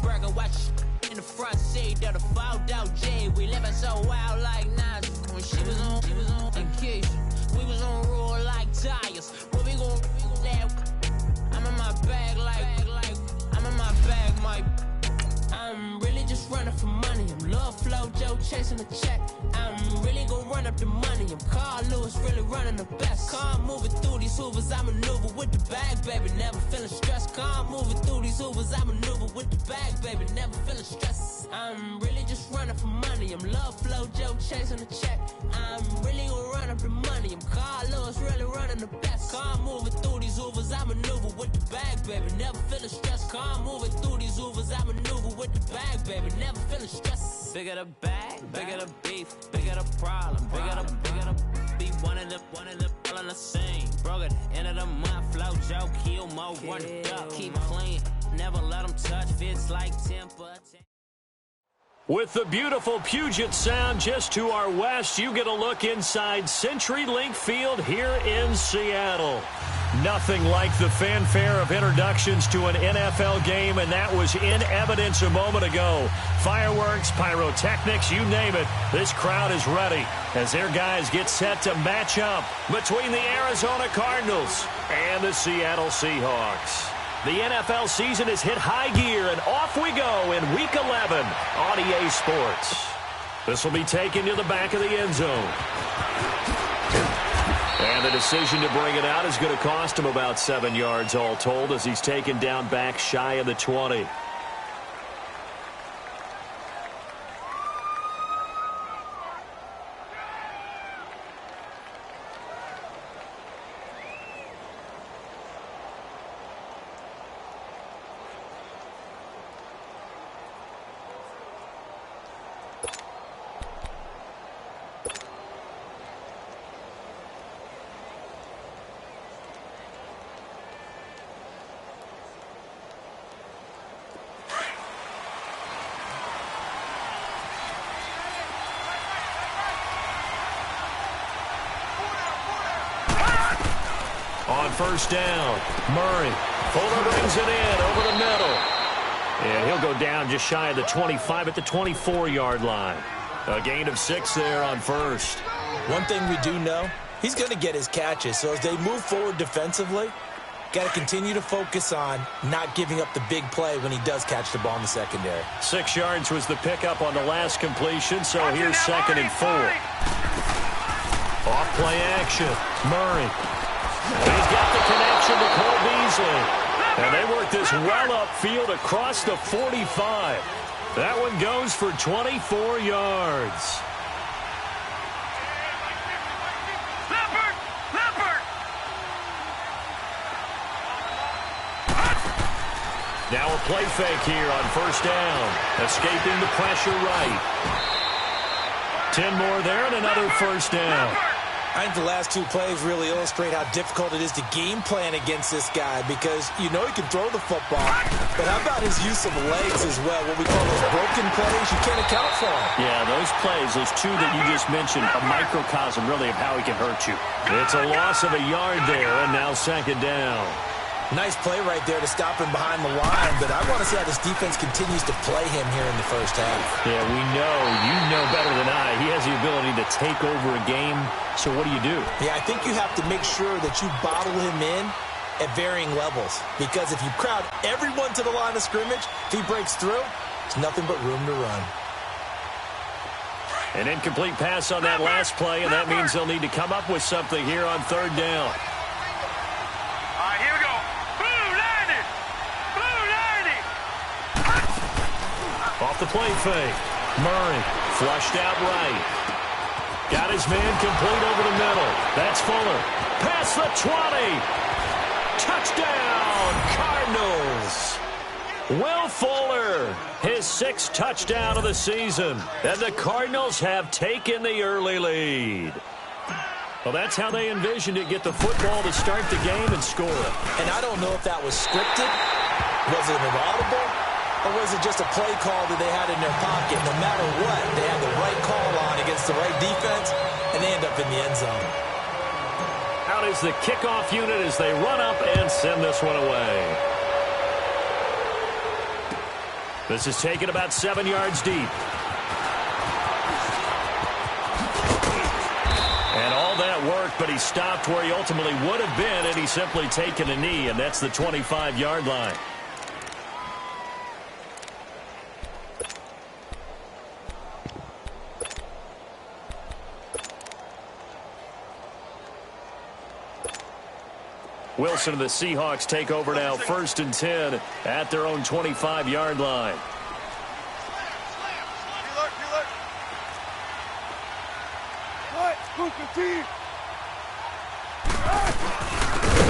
Burger, watch in the front seat of the fouled out J. We living so wild like Nas. When she was on vacation, we was on roll like tires. What we gon' let? I'm in my bag like I'm in my bag, Mike. I'm really just running for money. I'm Love Flow Joe chasing the check. I'm really gon' run up the money. I'm Carl Lewis, really running the best. Car moving through these Hoovers, I maneuver with the bag, baby. Never feeling stressed. Car moving through these Hoovers, I maneuver with the bag, baby. Never feeling stressed. I'm really just running for money. I'm Love Flow Joe chasing the check. I'm really gon' run up the money. I'm Carl Lewis, really running the best. Car moving through these Hoovers, I maneuver with the bag, baby. Never feeling stressed. Car moving through these Hoovers, I maneuver with the bag, baby. Never feeling stressed. Bigger the bag, bigger the beef, bigger the problem, bigger the be one of the all in the same. Broke at the end of the month, Flow Joe, kill more, run it up, keep clean, never let them touch, fits like temper. With the beautiful Puget Sound just to our west, you get a look inside CenturyLink Field here in Seattle. Nothing like the fanfare of introductions to an NFL game, and that was in evidence a moment ago. Fireworks, pyrotechnics, you name it. This crowd is ready as their guys get set to match up between the Arizona Cardinals and the Seattle Seahawks. The NFL season has hit high gear, and off we go in Week 11 on EA Sports. This will be taken to the back of the end zone. And the decision to bring it out is going to cost him about 7 yards all told as he's taken down back shy of the 20. On first down, Murray. Fuller brings it in over the middle. And he'll go down just shy of the 25 at the 24-yard line. A gain of 6 there on first. One thing we do know, he's going to get his catches. So as they move forward defensively, got to continue to focus on not giving up the big play when he does catch the ball in the secondary. 6 yards was the pickup on the last completion, so here's 2nd and 4. Off play action, Murray. He's got the connection to Cole Beasley. And they work this well upfield across the 45. That one goes for 24 yards. Now a play fake here on first down. Escaping the pressure right. 10 more there and another first down. I think the last 2 plays really illustrate how difficult it is to game plan against this guy because you know he can throw the football, but how about his use of legs as well, what we call those broken plays? You can't account for them. Yeah, those plays, those 2 that you just mentioned, a microcosm really of how he can hurt you. It's a loss of a yard there, and now 2nd down. Nice play right there to stop him behind the line, but I want to see how this defense continues to play him here in the first half. Yeah, we know. You know better than I. He has the ability to take over a game, so what do you do? Yeah, I think you have to make sure that you bottle him in at varying levels, because if you crowd everyone to the line of scrimmage, if he breaks through, there's nothing but room to run. An incomplete pass on that last play, and that means they'll need to come up with something here on 3rd down. Off the play fake. Murray flushed out right. Got his man complete over the middle. That's Fuller. Past the 20. Touchdown, Cardinals. Will Fuller, his 6th touchdown of the season. And the Cardinals have taken the early lead. Well, that's how they envisioned it. Get the football to start the game and score. And I don't know if that was scripted. Was it an audible? Or was it just a play call that they had in their pocket? No matter what, they had the right call on against the right defense, and they end up in the end zone. Out is the kickoff unit as they run up and send this one away. This is taken about 7 yards deep. And all that work, but he stopped where he ultimately would have been, and he's simply taken a knee, and that's the 25-yard line. Wilson and the Seahawks take over now, 1st and 10 at their own 25-yard line.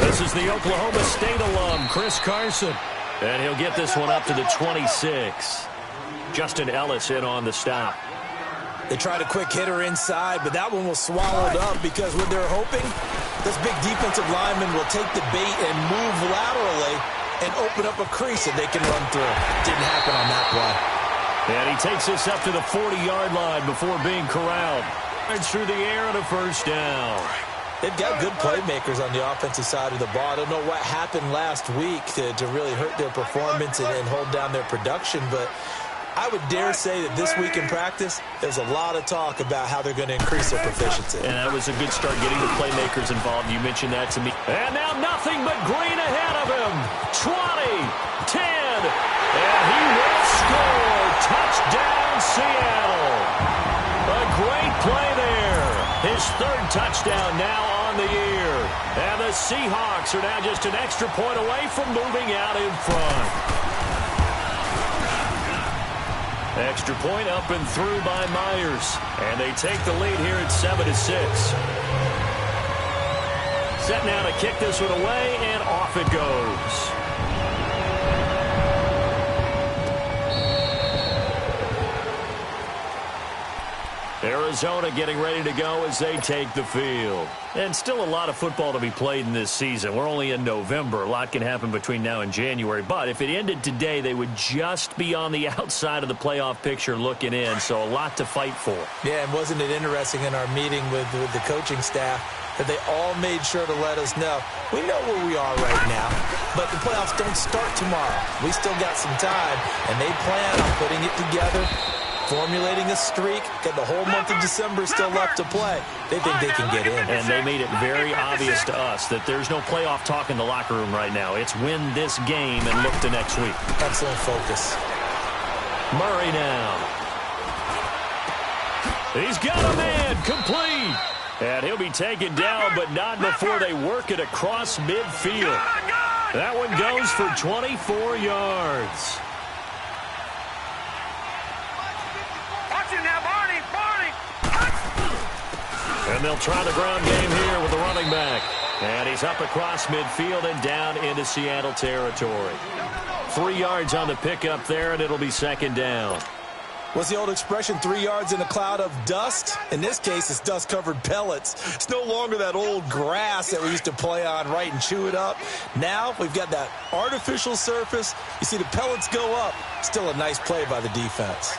This is the Oklahoma State alum, Chris Carson. And he'll get this one up to the 26. Justin Ellis in on the stop. They tried a quick hitter inside, but that one was swallowed up because what they're hoping, this big defensive lineman will take the bait and move laterally and open up a crease that they can run through. Didn't happen on that play. And he takes this up to the 40-yard line before being corralled. And through the air and a 1st down. They've got good playmakers on the offensive side of the ball. I don't know what happened last week to really hurt their performance and hold down their production, but I would dare say that this week in practice, there's a lot of talk about how they're going to increase their proficiency. And that was a good start getting the playmakers involved. You mentioned that to me. And now nothing but green ahead of him. 20, 10, and he will score. Touchdown, Seattle. A great play there. His 3rd touchdown now on the year. And the Seahawks are now just an extra point away from moving out in front. Extra point up and through by Myers. And they take the lead here at 7-6. Set now to kick this one away, and off it goes. Arizona getting ready to go as they take the field. And still a lot of football to be played in this season. We're only in November. A lot can happen between now and January. But if it ended today, they would just be on the outside of the playoff picture looking in. So a lot to fight for. Yeah, and wasn't it interesting in our meeting with the coaching staff that they all made sure to let us know, we know where we are right now, but the playoffs don't start tomorrow. We still got some time, and they plan on putting it together, formulating a streak, got the whole month of December still left to play. They think they can get in. And they made it very obvious to us that there's no playoff talk in the locker room right now. It's win this game and look to next week. Excellent focus. Murray now. He's got a man, complete. And he'll be taken down, but not before they work it across midfield. That one goes for 24 yards. And they'll try the ground game here with the running back. And he's up across midfield and down into Seattle territory. 3 yards on the pickup there, and it'll be 2nd down. What's the old expression, 3 yards in a cloud of dust? In this case, it's dust-covered pellets. It's no longer that old grass that we used to play on, right, and chew it up. Now we've got that artificial surface. You see the pellets go up. Still a nice play by the defense.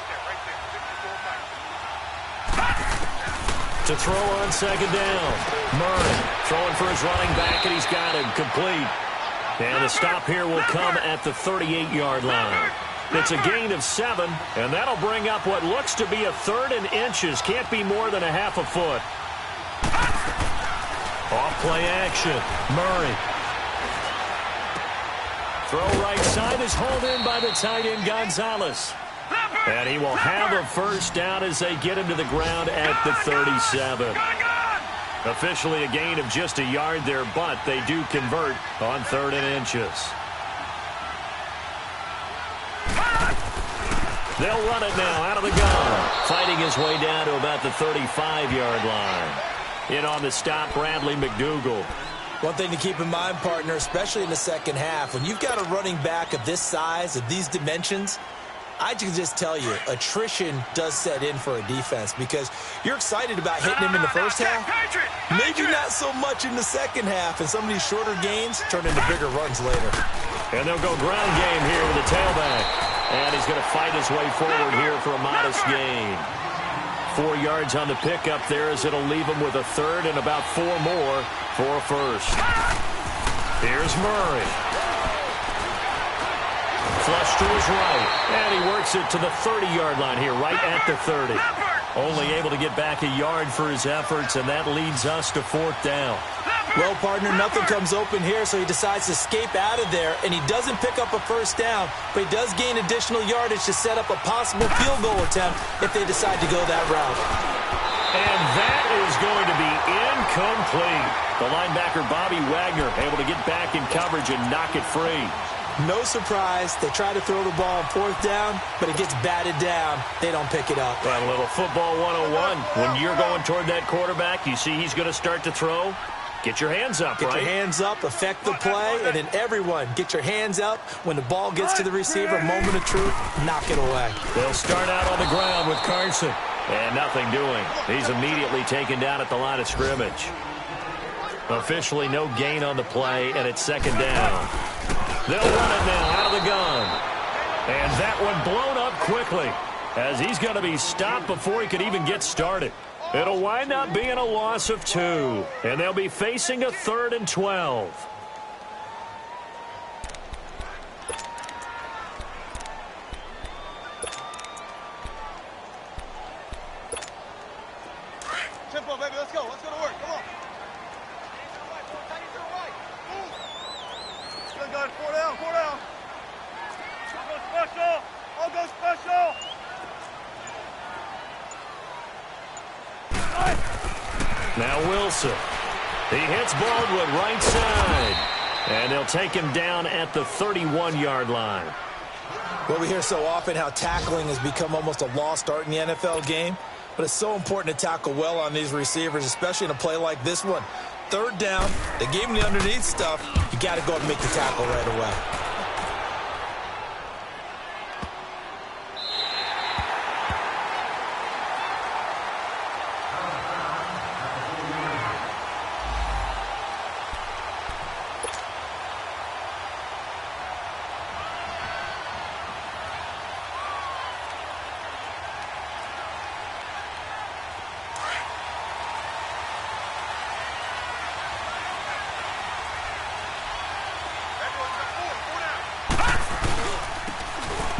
To throw on 2nd down. Murray throwing for his running back, and he's got him complete. And the stop here will come at the 38-yard line. It's a gain of 7, and that'll bring up what looks to be a 3rd and inches. Can't be more than a half a foot. Off play action. Murray. Throw right side is hauled in by the tight end Gonzalez. And he will have a 1st down as they get him to the ground at the 37. Officially a gain of just a yard there, but they do convert on 3rd and inches. They'll run it now out of the gun. Fighting his way down to about the 35-yard line. In on the stop, Bradley McDougald. One thing to keep in mind, partner, especially in the second half, when you've got a running back of this size, of these dimensions, I can just tell you, attrition does set in for a defense because you're excited about hitting him in the first half. Maybe not so much in the second half, and some of these shorter gains turn into bigger runs later. And they'll go ground game here with the tailback. And he's going to fight his way forward here for a modest gain. 4 yards on the pickup there as it'll leave him with a 3rd and about 4 more for a 1st. Here's Murray. Flush to his right. And he works it to the 30-yard line here, right at the 30. Only able to get back a yard for his efforts, and that leads us to 4th down. Well, partner, nothing comes open here, so he decides to escape out of there, and he doesn't pick up a first down, but he does gain additional yardage to set up a possible field goal attempt if they decide to go that route. And that is going to be incomplete. The linebacker, Bobby Wagner, able to get back in coverage and knock it free. No surprise, they try to throw the ball on 4th down, but it gets batted down. They don't pick it up. And a little football 101. When you're going toward that quarterback, you see he's going to start to throw. Get your hands up, right? Get your hands up, affect the play, and then everyone get your hands up. When the ball gets to the receiver, moment of truth, knock it away. They'll start out on the ground with Carson. And nothing doing. He's immediately taken down at the line of scrimmage. Officially no gain on the play, and it's 2nd down. They'll run it now out of the gun. And that one blown up quickly as he's going to be stopped before he could even get started. It'll wind up being a loss of 2, and they'll be facing a 3rd and 12. Tempo, baby, let's go. Let's go to work. Come on. Good, guys. 4 down, 4 down. I'll go special. I'll go special. Now Wilson. He hits Baldwin right side. And they'll take him down at the 31-yard line. Well, we hear so often how tackling has become almost a lost art in the NFL game. But it's so important to tackle well on these receivers, especially in a play like this one. 3rd down, they gave him the underneath stuff. You got to go and make the tackle right away.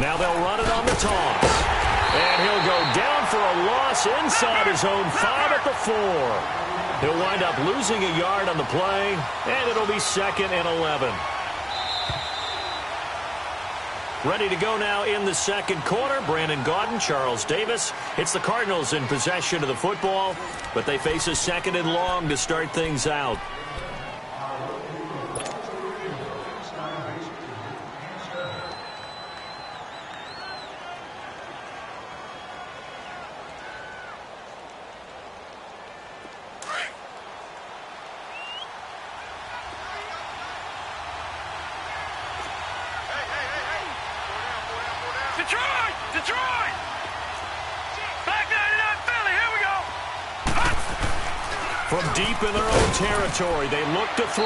Now they'll run it on the toss. And he'll go down for a loss inside his own 5 at the 4. He'll wind up losing a yard on the play, and it'll be 2nd and 11. Ready to go now in the 2nd quarter. Brandon Gaudin, Charles Davis. It's the Cardinals in possession of the football, but they face a 2nd and long to start things out. Detroit! Back 99 Philly, here we go! From deep in their own territory, they look to throw.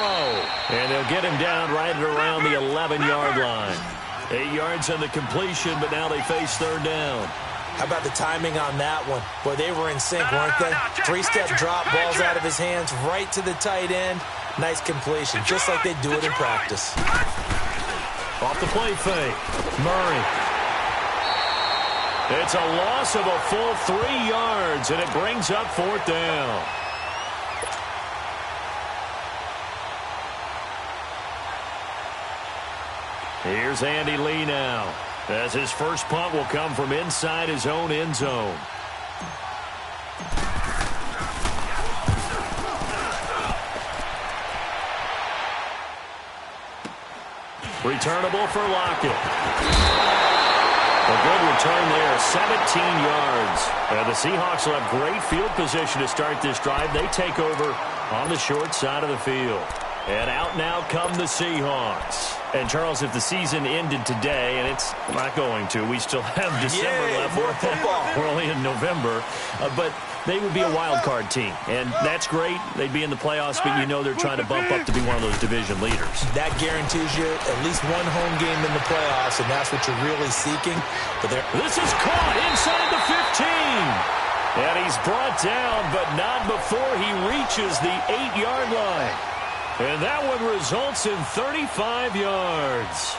And they'll get him down right at around the 11-yard line. 8 yards on the completion, but now they face 3rd down. How about the timing on that one? Boy, they were in sync, weren't they? 3-step drop, balls out of his hands, right to the tight end. Nice completion, just like they do it in practice. Off the play fake. Murray. It's a loss of a full 3 yards, and it brings up 4th down. Here's Andy Lee now, as his first punt will come from inside his own end zone. Returnable for Lockett. A good return there, 17 yards. The Seahawks will have great field position to start this drive. They take over on the short side of the field. And out now come the Seahawks. And, Charles, if the season ended today, and it's not going to, we still have December left. More football. We're only in November. But they would be a wild card team. And that's great. They'd be in the playoffs, but you know they're trying to bump up to be one of those division leaders. That guarantees you at least one home game in the playoffs, and that's what you're really seeking. But this is caught inside the 15. And he's brought down, but not before he reaches the 8-yard line. And that one results in 35 yards.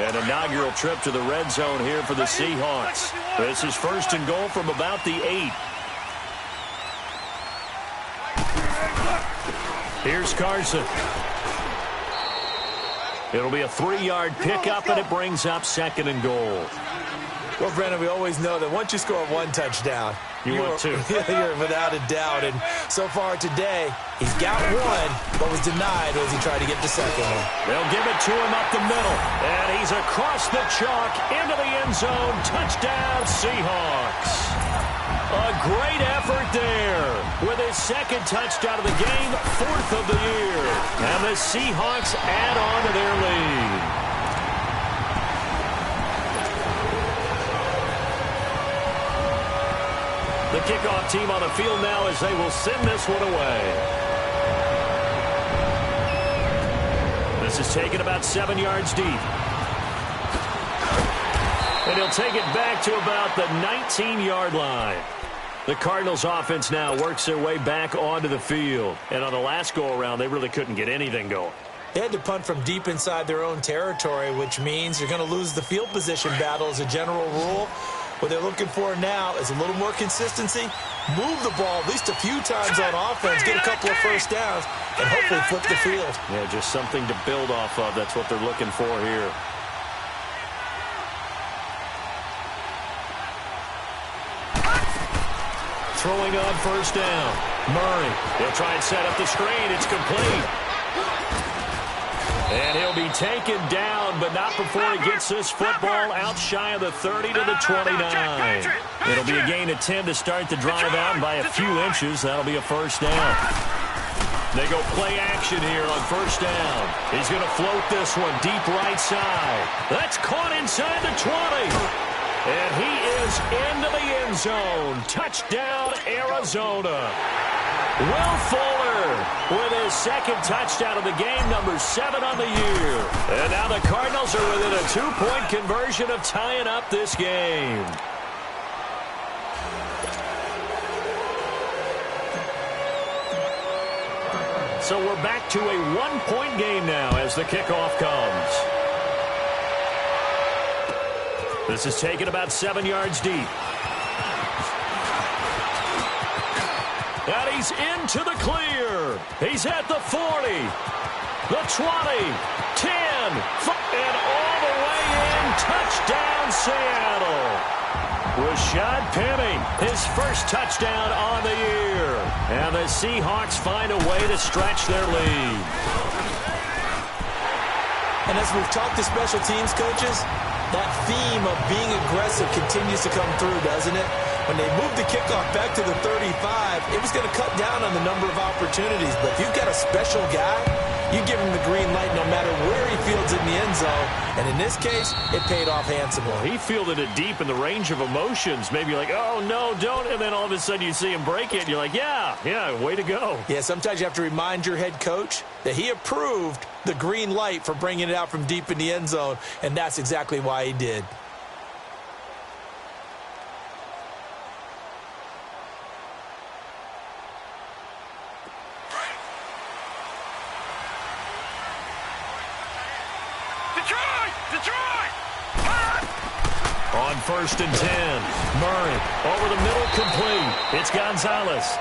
An inaugural trip to the red zone here for the Seahawks. This is 1st and goal from about the 8. Here's Carson. It'll be a 3-yard pickup, and it brings up 2nd and goal. Well, Brandon, we always know that once you score 1 touchdown, you're without a doubt. And so far today, he's got 1, but was denied as he tried to get the 2nd one. They'll give it to him up the middle, and he's across the chalk into the end zone. Touchdown, Seahawks. A great effort there with his 2nd touchdown of the game, 4th of the year. And the Seahawks add on to their lead. The kickoff team on the field now as they will send this one away. This is taken about 7 yards deep. And he'll take it back to about the 19-yard line. The Cardinals offense now works their way back onto the field. And on the last go-around, they really couldn't get anything going. They had to punt from deep inside their own territory, which means you're going to lose the field position battle as a general rule. What they're looking for now is a little more consistency, move the ball at least a few times on offense, get a couple of first downs, and hopefully flip the field. Yeah, just something to build off of. That's what they're looking for here. Throwing on 1st down. Murray. He'll try and set up the screen. It's complete. And he'll be taken down, but not before he gets this football out shy of the 30 to the 29. It'll be a gain of 10 to start the drive out, and by a few inches, that'll be a 1st down. They go play action here on 1st down. He's going to float this one deep right side. That's caught inside the 20. And he is into the end zone. Touchdown, Arizona. Will Fuller with his 2nd touchdown of the game, number 7 on the year. And now the Cardinals are within a 2-point conversion of tying up this game. So we're back to a 1-point game now as the kickoff comes. This is taken about 7 yards deep. And he's into the clear. He's at the 40, the 20, 10, and all the way in. Touchdown, Seattle. Rashad Penny, his 1st touchdown on the year. And the Seahawks find a way to stretch their lead. And as we've talked to special teams coaches, that theme of being aggressive continues to come through, doesn't it? When they moved the kickoff back to the 35, it was going to cut down on the number of opportunities. But if you've got a special guy, you give him the green light no matter where he fields in the end zone. And in this case, it paid off handsomely. He fielded it deep in the range of emotions. Maybe like, oh, no, don't. And then all of a sudden you see him break it. And you're like, yeah, way to go. Yeah, sometimes you have to remind your head coach that he approved the green light for bringing it out from deep in the end zone. And that's exactly why he did. On 1st and 10, Murray over the middle, complete. It's Gonzalez.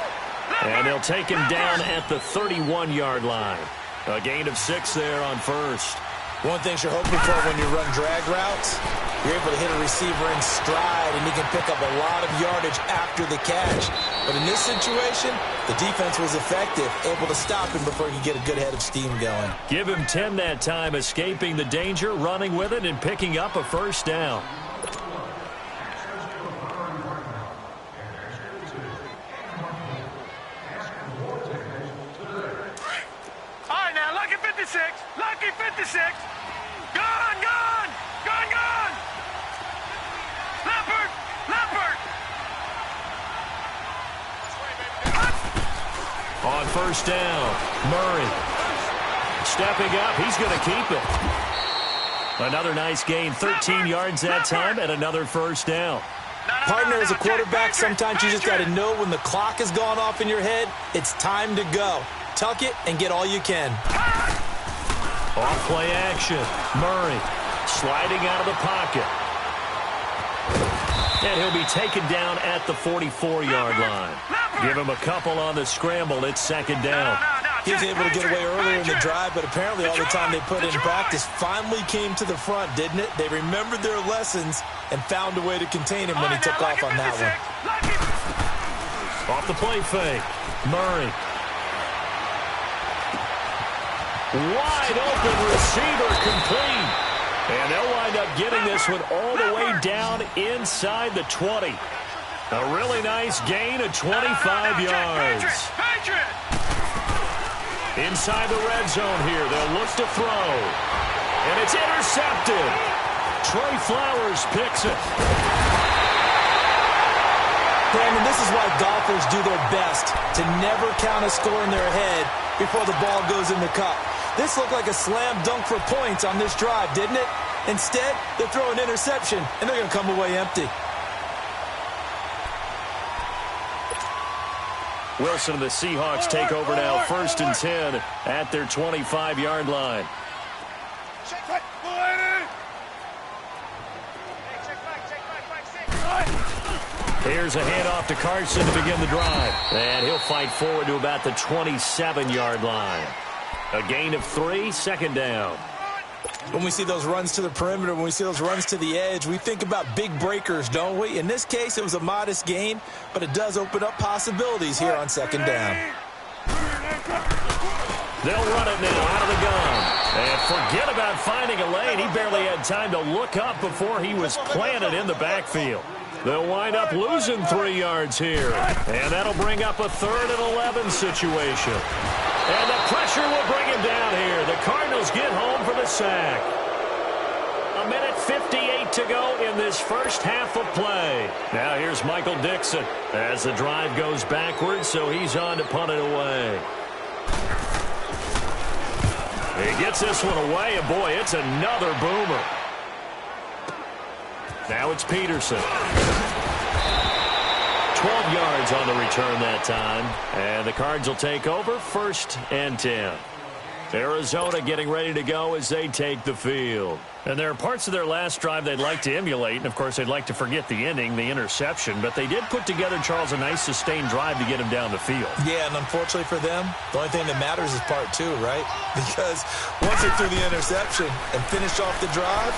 And they'll take him down at the 31-yard line. A gain of 6 there on 1st. One thing you're hoping for when you run drag routes, you're able to hit a receiver in stride, and he can pick up a lot of yardage after the catch. But in this situation, the defense was effective, able to stop him before he could get a good head of steam going. Give him 10 that time, escaping the danger, running with it, and picking up a 1st down. Lucky 56. Gone. Leopard. On 1st down, Murray stepping up. He's going to keep it. Another nice gain, 13 yards that time, and another 1st down. Partner, as a quarterback, sometimes you just got to know when the clock has gone off in your head, it's time to go. Tuck it and get all you can. Off play action. Murray sliding out of the pocket. And he'll be taken down at the 44-yard line. Give him a couple on the scramble. It's second down. He was able to get away earlier in the drive, but apparently all the time they put in practice finally came to the front, didn't it? They remembered their lessons and found a way to contain him when he took off on that one. Off the play fake. Murray. Wide open receiver complete. And they'll wind up getting this one all the way down inside the 20. A really nice gain of 25 yards. Inside the red zone here, they'll look to throw. And it's intercepted. Trey Flowers picks it. Brandon, this is why golfers do their best to never count a score in their head before the ball goes in the cup. This looked like a slam dunk for points on this drive, didn't it? Instead, they throw an interception, and they're going to come away empty. Wilson and the Seahawks take over now, 1st and 10 at their 25-yard line. Here's a handoff to Carson to begin the drive. And he'll fight forward to about the 27-yard line. A gain of 3, second down. When we see those runs to the perimeter, when we see those runs to the edge, we think about big breakers, don't we? In this case, it was a modest gain, but it does open up possibilities here on second down. They'll run it now out of the gun. And forget about finding a lane. He barely had time to look up before he was planted in the backfield. They'll wind up losing 3 yards here. And that'll bring up a 3rd and 11 situation. And the pressure will bring him down here. The Cardinals get home for the sack. 1:58 to go in this first half of play. Now here's Michael Dixon as the drive goes backwards, so he's on to punt it away. He gets this one away, and boy, it's another boomer. Now it's Peterson. 12 yards on the return that time. And the Cards will take over, 1st and 10. Arizona getting ready to go as they take the field. And there are parts of their last drive they'd like to emulate. And, of course, they'd like to forget the ending, the interception. But they did put together, Charles, a nice sustained drive to get him down the field. Yeah, and unfortunately for them, the only thing that matters is part 2, right? Because once they threw the interception and finished off the drive,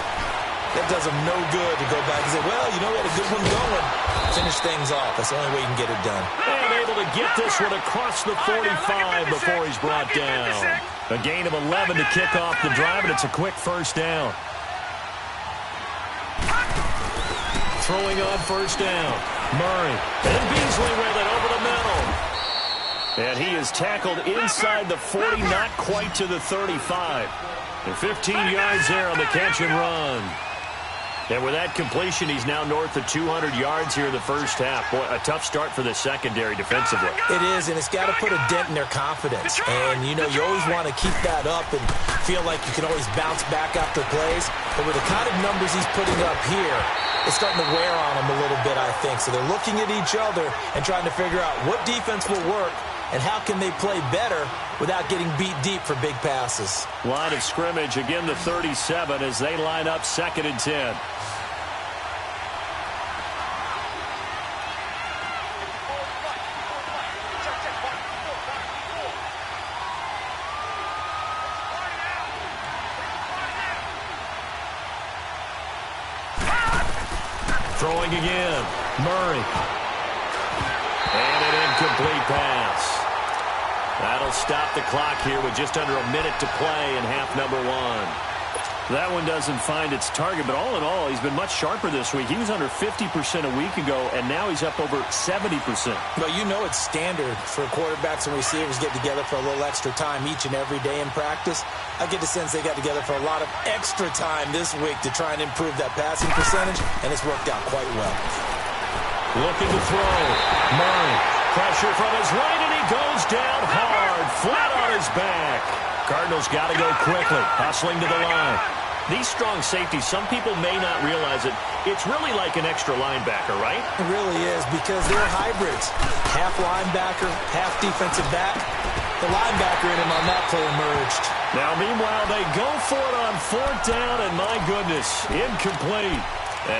that does them no good to go back and say, well, you know, we had a good one going. Finish things off. That's the only way you can get it done. And able to get this one across the 45 before he's brought down. A gain of 11 to kick off the drive, and it's a quick 1st down. Throwing on 1st down. Murray. And Beasley with it over the middle. And he is tackled inside the 40, not quite to the 35. And 15 yards there on the catch and run. And with that completion, he's now north of 200 yards here in the first half. Boy, a tough start for the secondary defensively. It is, and it's got to put a dent in their confidence. And, you know, you always want to keep that up and feel like you can always bounce back after plays. But with the kind of numbers he's putting up here, it's starting to wear on them a little bit, I think. So they're looking at each other and trying to figure out what defense will work and how can they play better without getting beat deep for big passes. Line of scrimmage, again the 37 as they line up 2nd and 10. Throwing again. Murray. And an incomplete pass. That'll stop the clock here with just under a minute to play in half number 1. That one doesn't find its target, but all in all, he's been much sharper this week. He was under 50% a week ago, and now he's up over 70%. Well, you know it's standard for quarterbacks and receivers get together for a little extra time each and every day in practice. I get the sense they got together for a lot of extra time this week to try and improve that passing percentage, and it's worked out quite well. Looking to throw. Murray. Pressure from his right, and he goes down hard, flat on his back. Cardinals got to go quickly, hustling to the line. These strong safeties, some people may not realize it. It's really like an extra linebacker, right? It really is, because they're hybrids. Half linebacker, half defensive back. The linebacker in him on that play emerged. Now, meanwhile, they go for it on 4th down, and my goodness, incomplete.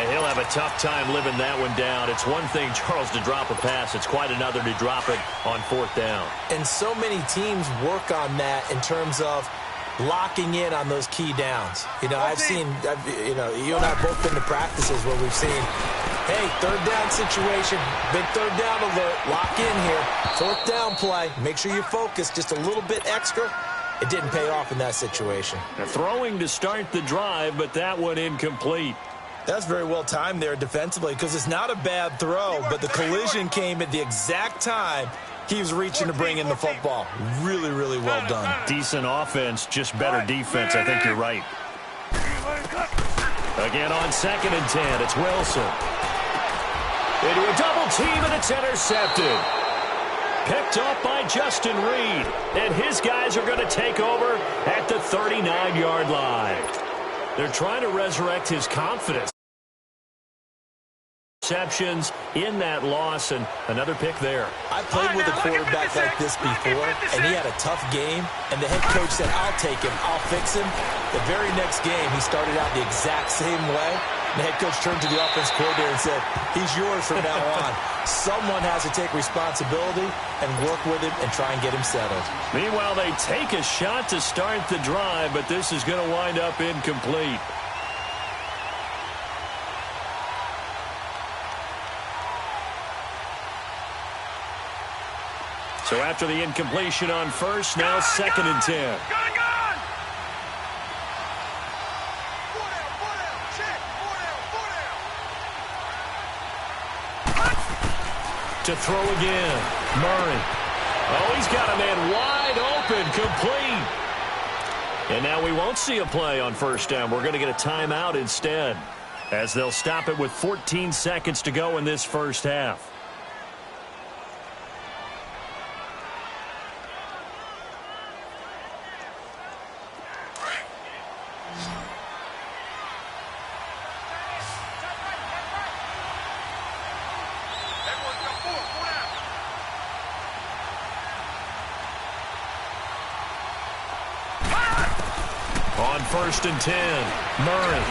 He'll have a tough time living that one down. It's one thing, Charles, to drop a pass. It's quite another to drop it on 4th down. And so many teams work on that in terms of locking in on those key downs. You know, you and I have both been to practices where we've seen, hey, 3rd down situation, big 3rd down alert, lock in here, 4th down play, make sure you focus just a little bit extra. It didn't pay off in that situation. Now, throwing to start the drive, but that one incomplete. That's very well timed there defensively because it's not a bad throw, but the collision came at the exact time he was reaching to bring in the football. Really, really well done. Decent offense, just better defense. I think you're right. Again on 2nd and 10, it's Wilson. Into a double team, and it's intercepted. Picked up by Justin Reed, and his guys are going to take over at the 39-yard line. They're trying to resurrect his confidence. Receptions in that loss, and another pick there. I played with a quarterback like this before, and he had a tough game, and the head coach said, I'll take him, I'll fix him. The very next game, he started out the exact same way. The head coach turned to the offense coordinator and said, he's yours from now on. Someone has to take responsibility and work with him and try and get him settled. Meanwhile, they take a shot to start the drive, but this is going to wind up incomplete. So after the incompletion on 1st, now 2nd and 10. To throw again. Murray. Oh, he's got a man wide open, complete. And now we won't see a play on 1st down. We're going to get a timeout instead, as they'll stop it with 14 seconds to go in this 1st half. On 1st and 10, Murray.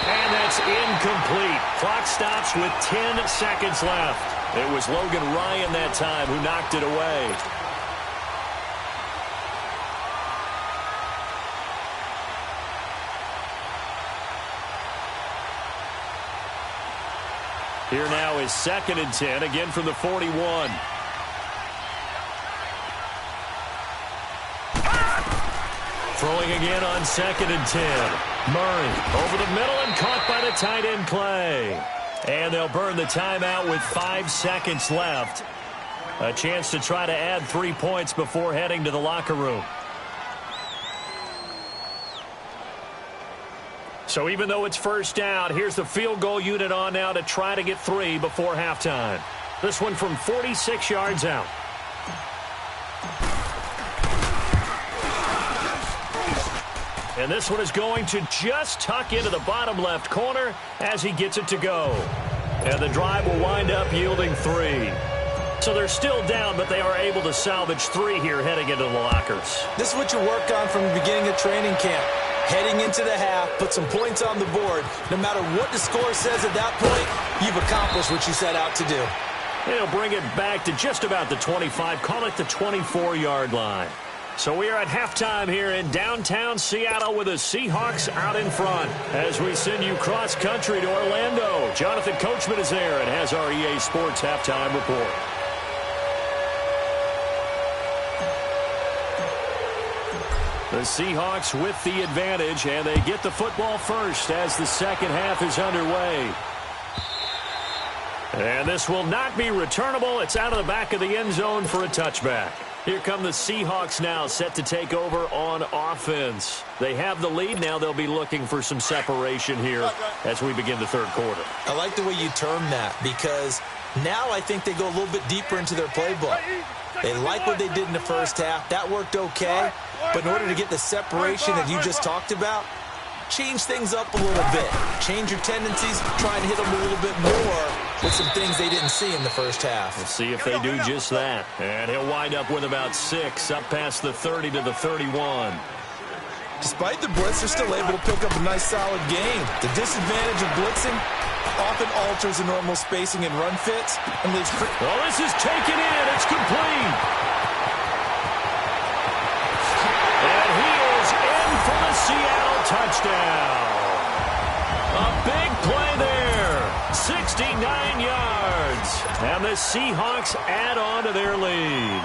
And that's incomplete. Clock stops with 10 seconds left. It was Logan Ryan that time who knocked it away. Here now is 2nd and 10, again from the 41. Throwing again on 2nd and 10. Murray over the middle and caught by the tight end Clay. And they'll burn the timeout with 5 seconds left. A chance to try to add 3 points before heading to the locker room. So even though it's 1st down, here's the field goal unit on now to try to get 3 before halftime. This one from 46 yards out. And this one is going to just tuck into the bottom left corner as he gets it to go. And the drive will wind up yielding 3. So they're still down, but they are able to salvage 3 here heading into the lockers. This is what you work on from the beginning of training camp. Heading into the half, put some points on the board. No matter what the score says at that point, you've accomplished what you set out to do. They'll bring it back to just about the 25, call it the 24-yard line. So we are at halftime here in downtown Seattle with the Seahawks out in front. As we send you cross-country to Orlando, Jonathan Coachman is there and has our EA Sports halftime report. The Seahawks with the advantage, and they get the football first as the second half is underway. And this will not be returnable. It's out of the back of the end zone for a touchback. Here come the Seahawks now, set to take over on offense. They have the lead. Now they'll be looking for some separation here as we begin the third quarter. I like the way you term that, because now I think they go a little bit deeper into their playbook. They like what they did in the first half. That worked okay. But in order to get the separation that you just talked about, change things up a little bit. Change your tendencies, try and hit them a little bit more with some things they didn't see in the first half. We'll see if they do just that. And he'll wind up with about 6, up past the 30 to the 31. Despite the blitz, they're still able to pick up a nice, solid gain. The disadvantage of blitzing often alters the normal spacing and run fits and leaves. Well, this is taken in. It's complete. And he is in for the Seattle touchdown. A big play there. 69 yards. And the Seahawks add on to their lead.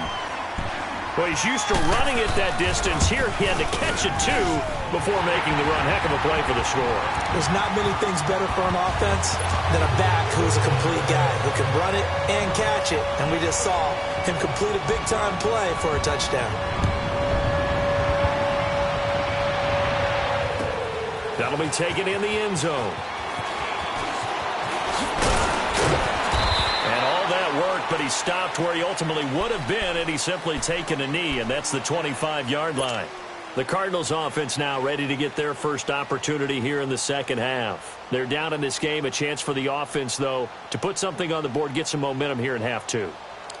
Well, he's used to running it that distance. Here he had to catch it, too, before making the run. Heck of a play for the score. There's not many things better for an offense than a back who's a complete guy who can run it and catch it. And we just saw him complete a big-time play for a touchdown. That'll be taken in the end zone. Work, but he stopped where he ultimately would have been, and he's simply taken a knee, and that's the 25-yard line. The Cardinals offense now ready to get their first opportunity here in the second half. They're down in this game. A chance for the offense, though, to put something on the board, get some momentum here in half two.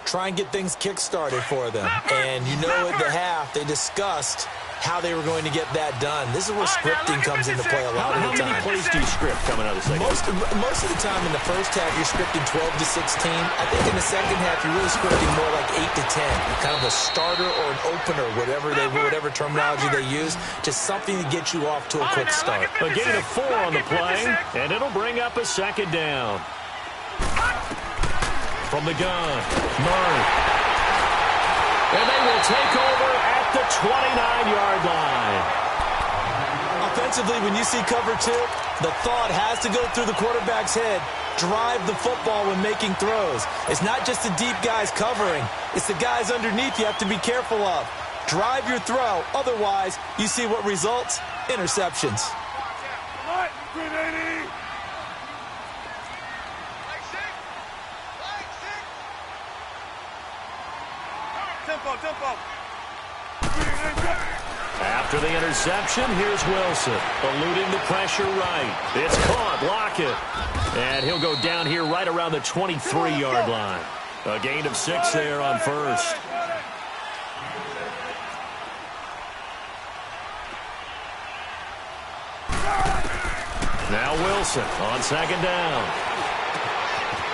Try and get things kick-started for them. And you know at the half, they discussed how they were going to get that done. This is where scripting comes into play a lot of the time. How many plays do you script coming out of the second half? Most of the time in the first half, you're scripting 12 to 16. I think in the second half, you're really scripting more like 8 to 10. Kind of a starter or an opener, whatever terminology they use. Just something to get you off to a quick start. A gain of 4 on the play, and it'll bring up a second down. From the gun, Murray. And they will take over at the 29-yard line. Offensively, when you see cover 2, the thought has to go through the quarterback's head. Drive the football when making throws. It's not just the deep guys covering. It's the guys underneath you have to be careful of. Drive your throw. Otherwise, you see what results? Interceptions. After the interception, here's Wilson, eluding the pressure right. It's caught, Lockett. And he'll go down here right around the 23-yard line. A gain of 6 there on first. Now Wilson on second down.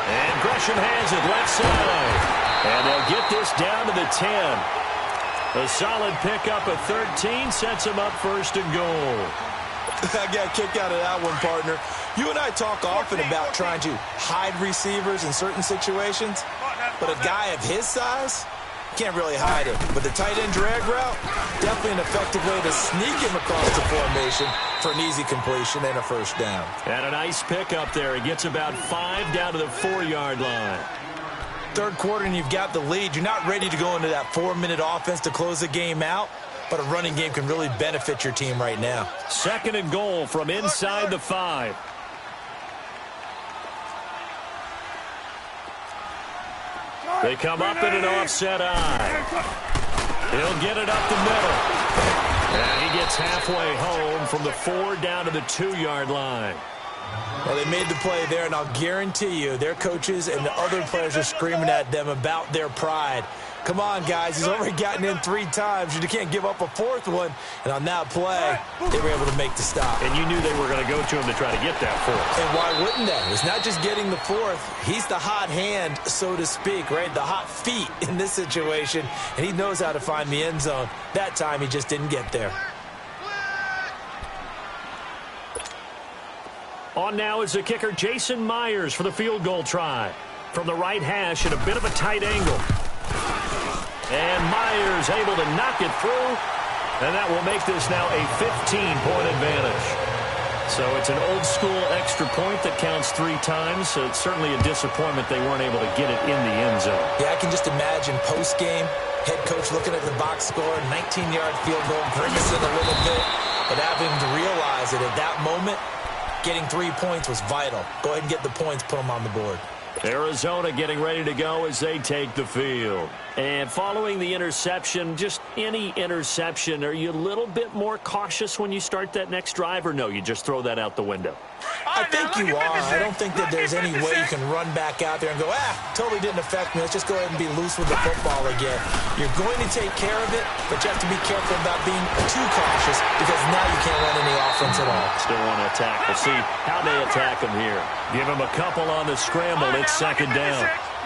And Gresham has it left side. And they'll get this down to the 10. A solid pickup of 13 sets him up first and goal. I got a kick out of that one, partner. You and I talk often about trying to hide receivers in certain situations, but a guy of his size can't really hide him. But the tight end drag route, definitely an effective way to sneak him across the formation for an easy completion and a first down. And a nice pickup there. He gets about 5 down to the 4-yard line. Third quarter and you've got the lead. You're not ready to go into that 4-minute offense to close the game out, but a running game can really benefit your team right now. Second and goal from inside the 5. They come up in an offset eye. He'll get it up the middle. And he gets halfway home from the 4 down to the 2-yard line. Well, they made the play there, and I'll guarantee you their coaches and the other players are screaming at them about their pride. Come on, guys. He's already gotten in 3 times. You can't give up a 4th one. And on that play, they were able to make the stop. And you knew they were going to go to him to try to get that 4th. And why wouldn't they? It's not just getting the 4th. He's the hot hand, so to speak, right? The hot feet in this situation. And he knows how to find the end zone. That time, he just didn't get there. On now is the kicker, Jason Myers, for the field goal try. From the right hash at a bit of a tight angle. And Myers able to knock it through. And that will make this now a 15-point advantage. So it's an old-school extra point that counts 3 times. So it's certainly a disappointment they weren't able to get it in the end zone. Yeah, I can just imagine post-game, head coach looking at the box score, 19-yard field goal, grimacing a little bit. But having to realize that at that moment, getting 3 points was vital. Go ahead and get the points, put them on the board. Arizona getting ready to go as they take the field. And following the interception, just any interception, are you a little bit more cautious when you start that next drive, or no, you just throw that out the window? I think you are. I don't think that there's any way you can run back out there and go, totally didn't affect me. Let's just go ahead and be loose with the football again. You're going to take care of it, but you have to be careful about being too cautious because now you can't run any offense at all. Still want to attack. We'll see how they attack him here. Give him a couple on the scramble. It's second down.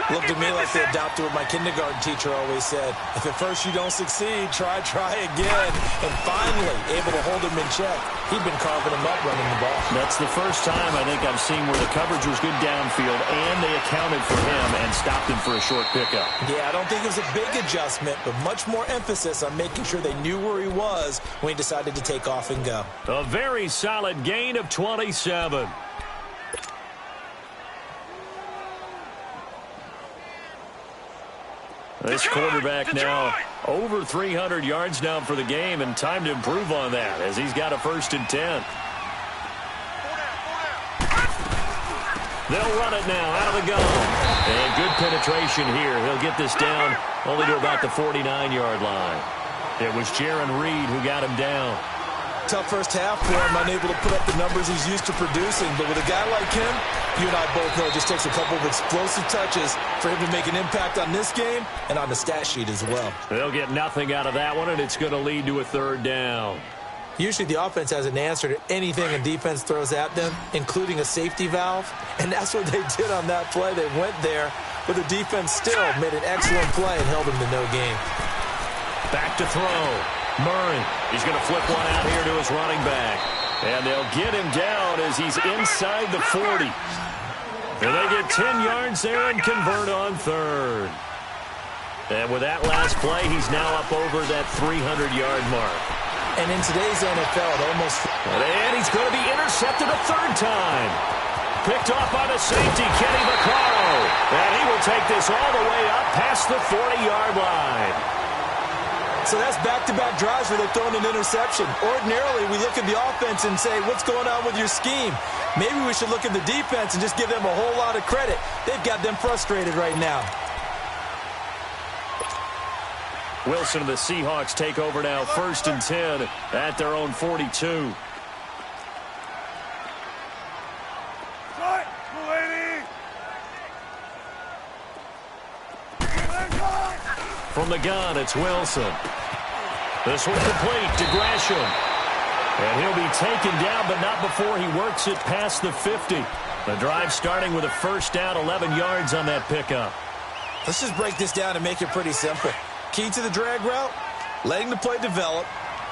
Looked at me like they adopted what my kindergarten teacher always said. If at first you don't succeed, try again. And finally, able to hold him in check. He'd been carving him up running the ball. That's the first time I think I've seen where the coverage was good downfield and they accounted for him and stopped him for a short pickup. Yeah, I don't think it was a big adjustment, but much more emphasis on making sure they knew where he was when he decided to take off and go. A very solid gain of 27. This quarterback now over 300 yards now for the game, and time to improve on that as he's got a 1st and 10. They'll run it now out of the gun. And good penetration here. He'll get this down only to about the 49-yard line. It was Jaron Reed who got him down. Tough first half for him, unable to put up the numbers he's used to producing. But with a guy like him, you and I both know it just takes a couple of explosive touches for him to make an impact on this game and on the stat sheet as well. They'll get nothing out of that one, and it's going to lead to a 3rd down. Usually the offense has an answer to anything a defense throws at them, including a safety valve. And that's what they did on that play. They went there, but the defense still made an excellent play and held them to no gain. Back to throw. Murray, he's going to flip one out here to his running back. And they'll get him down as he's inside the 40. And they get 10 yards there and convert on 3rd. And with that last play, he's now up over that 300-yard mark. And in today's NFL, it almost... And he's going to be intercepted a 3rd time. Picked off by the safety, Kenny Vaccaro. And he will take this all the way up past the 40-yard line. So that's back-to-back drives where they've thrown an interception. Ordinarily, we look at the offense and say, what's going on with your scheme? Maybe we should look at the defense and just give them a whole lot of credit. They've got them frustrated right now. Wilson and the Seahawks take over now, 1st and 10 at their own 42. From the gun, it's Wilson. This one complete to Gresham. And he'll be taken down, but not before he works it past the 50. The drive starting with a 1st down, 11 yards on that pickup. Let's just break this down and make it pretty simple. Key to the drag route, letting the play develop,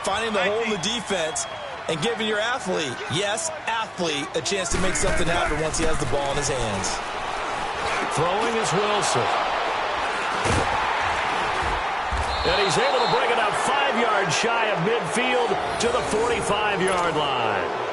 finding the hole in the defense, and giving your athlete, yes, athlete, a chance to make something happen once he has the ball in his hands. Throwing is Wilson. And he's able to bring it up 5 yards shy of midfield to the 45-yard line.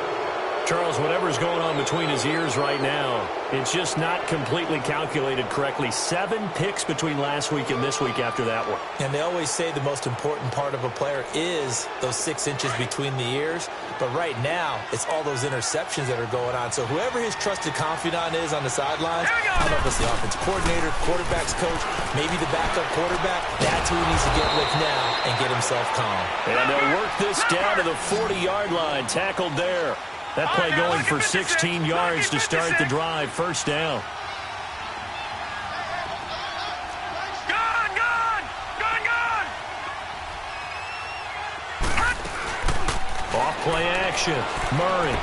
Charles, whatever's going on between his ears right now, it's just not completely calculated correctly. 7 picks between last week and this week after that one. And they always say the most important part of a player is those 6 inches between the ears. But right now, it's all those interceptions that are going on. So whoever his trusted confidant is on the sidelines, I don't know if it's the offensive coordinator, quarterback's coach, maybe the backup quarterback, that's who he needs to get with now and get himself calm. And they'll work this down to the 40-yard line, tackled there. That play going for 16 yards to start the drive. 1st down. Off play action. Murray.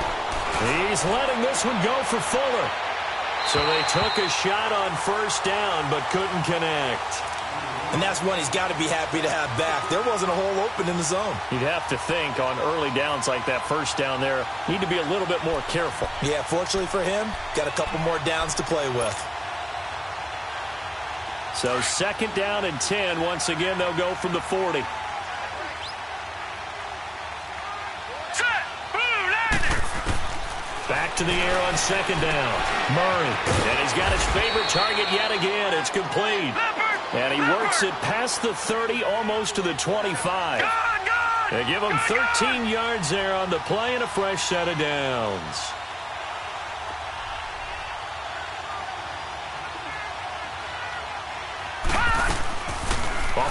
He's letting this one go for Fuller. So they took a shot on 1st down but couldn't connect. And that's one he's got to be happy to have back. There wasn't a hole open in the zone. You'd have to think on early downs like that 1st down there, need to be a little bit more careful. Yeah, fortunately for him, got a couple more downs to play with. So 2nd down and 10. Once again, they'll go from the 40. Back to the air on 2nd down. Murray. And he's got his favorite target yet again. It's complete. And he works it past the 30, almost to the 25. They give him 13 yards there on the play and a fresh set of downs.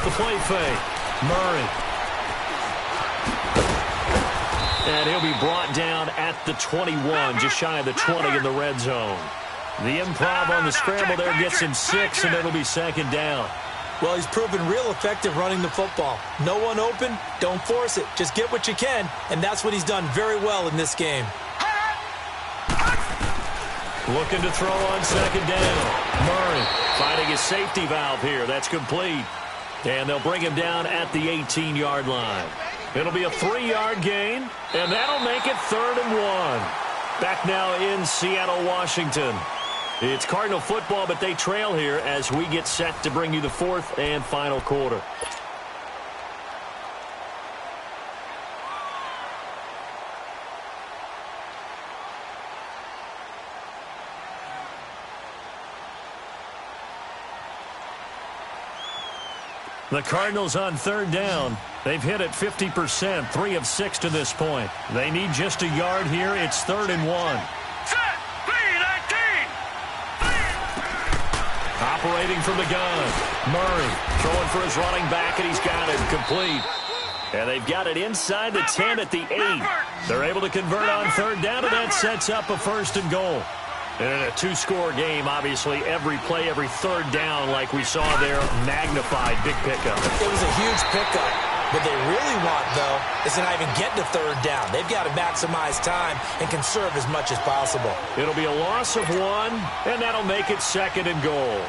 The play fake. Murray. And he'll be brought down at the 21, just shy of the 20 in the red zone. The improv on the scramble there gets him 6, and it'll be second down. Well, he's proven real effective running the football. No one open, don't force it. Just get what you can, and that's what he's done very well in this game. Looking to throw on second down. Murray finding his safety valve here. That's complete. And they'll bring him down at the 18-yard line. It'll be a 3-yard gain, and that'll make it 3rd and 1. Back now in Seattle, Washington. It's Cardinal football, but they trail here as we get set to bring you the 4th and final quarter. The Cardinals on 3rd down. They've hit it 50%, 3 of 6 to this point. They need just a yard here. It's 3rd and 1. Set! B-19! Operating from the gun. Murray throwing for his running back, and he's got it complete. And they've got it inside the 10 at the 8. They're able to convert on 3rd down, and that sets up a 1st and goal. And in a 2-score game, obviously, every play, every 3rd down, like we saw there, magnified, big pickup. It was a huge pickup. What they really want, though, is to not even get to 3rd down. They've got to maximize time and conserve as much as possible. It'll be a loss of 1, and that'll make it 2nd and goal.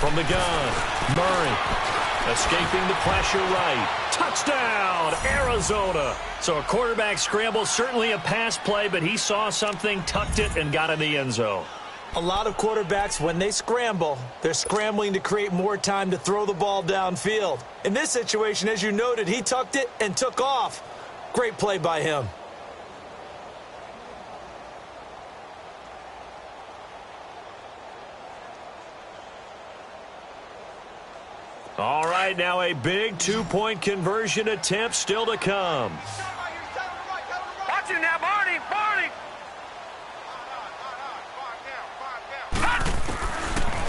From the gun, Murray escaping the pressure right. Touchdown, Arizona. So a quarterback scramble, certainly a pass play, but he saw something, tucked it, and got in the end zone. A lot of quarterbacks, when they scramble, they're scrambling to create more time to throw the ball downfield. In this situation, as you noted, he tucked it and took off. Great play by him. All right, now a big 2-point conversion attempt still to come. Watch it now, Barney! Barney!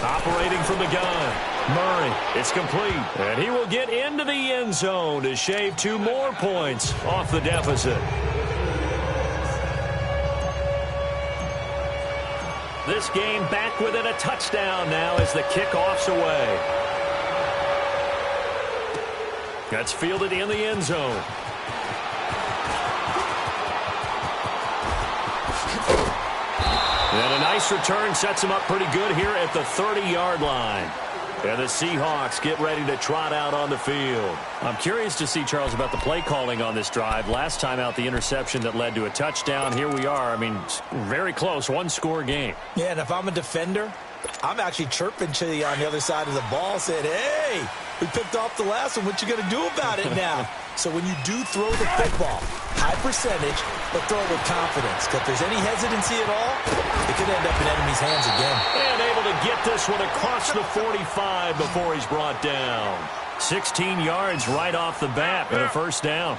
Operating from the gun, Murray, it's complete. And he will get into the end zone to shave 2 more points off the deficit. This game back within a touchdown now as the kickoff's away. That's fielded in the end zone. And a nice return sets him up pretty good here at the 30-yard line. And the Seahawks get ready to trot out on the field. I'm curious to see, Charles, about the play calling on this drive. Last time out, the interception that led to a touchdown. Here we are. I mean, very close, 1-score game. Yeah, and if I'm a defender, I'm actually chirping to you on the other side of the ball, saying, hey, we picked off the last one. What you going to do about it now? So when you do throw the football, high percentage, but throw it with confidence. Because if there's any hesitancy at all, it could end up in enemy's hands again. And able to get this one across the 45 before he's brought down. 16 yards right off the bat and a 1st down.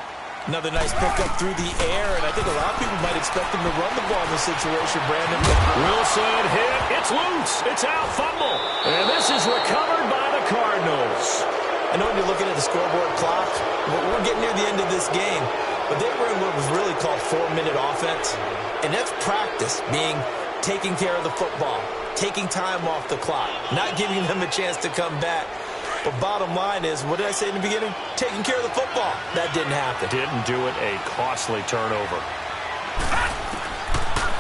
Another nice pickup through the air, and I think a lot of people might expect him to run the ball in this situation, Brandon. Wilson hit. It's loose. It's out. Fumble. And this is recovered by the Cardinals. I know when you're looking at the scoreboard clock, we're getting near the end of this game, but they were in what was really called 4-minute offense, and that's practice, being taking care of the football, taking time off the clock, not giving them a chance to come back. But bottom line is, what did I say in the beginning? Taking care of the football. That didn't happen. Didn't do it. A costly turnover.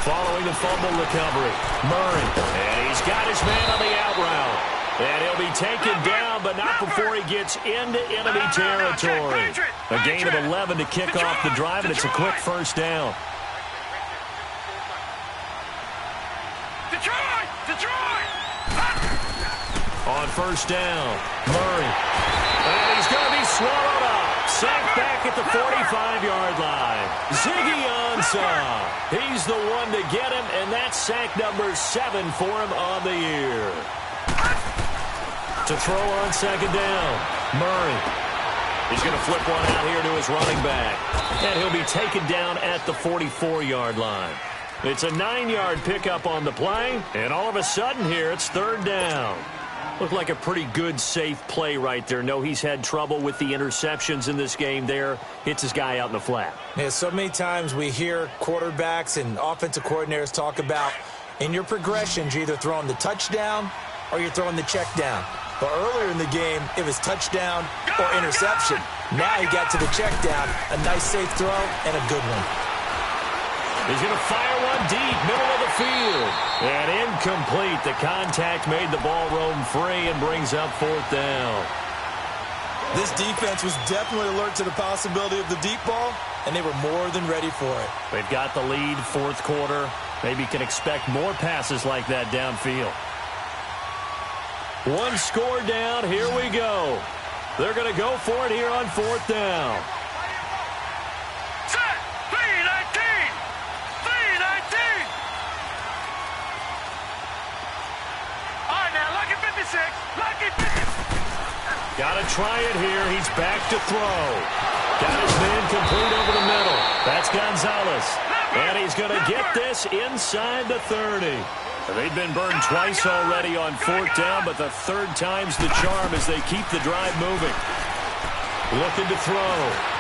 Following the fumble recovery, Murray. And he's got his man on the out route. And he'll be taken down, but not before he gets into enemy territory. A gain of 11 to kick off the drive, and it's a quick 1st down. Detroit! Detroit! On first down. Murray. And he's going to be swallowed up. Sacked back at the 45-yard line. Ziggy Ansah. He's the one to get him, and that's sack number 7 for him on the year. To throw on second down. Murray. He's going to flip one out here to his running back. And he'll be taken down at the 44-yard line. It's a 9-yard pickup on the play. And all of a sudden here, it's third down. Looked like a pretty good, safe play right there. No, he's had trouble with the interceptions in this game there. Hits his guy out in the flat. Yeah, so many times we hear quarterbacks and offensive coordinators talk about in your progressions, you're either throwing the touchdown or you're throwing the check down. But earlier in the game, it was touchdown or interception. Now he got to the check down, a nice safe throw, and a good one. He's going to fire one deep, middle of the field. And incomplete. The contact made the ball roam free and brings up fourth down. This defense was definitely alert to the possibility of the deep ball, and they were more than ready for it. They've got the lead, fourth quarter. Maybe can expect more passes like that downfield. One score down. Here we go. They're going to go for it here on fourth down. Set. 3-19. 3-19. All right, now, lucky 56. Lucky 56. Got to try it here. He's back to throw. Got his man complete over the middle. That's Gonzalez. And he's going to get this inside the 30. They've been burned twice already on fourth down, but the third time's the charm as they keep the drive moving. Looking to throw.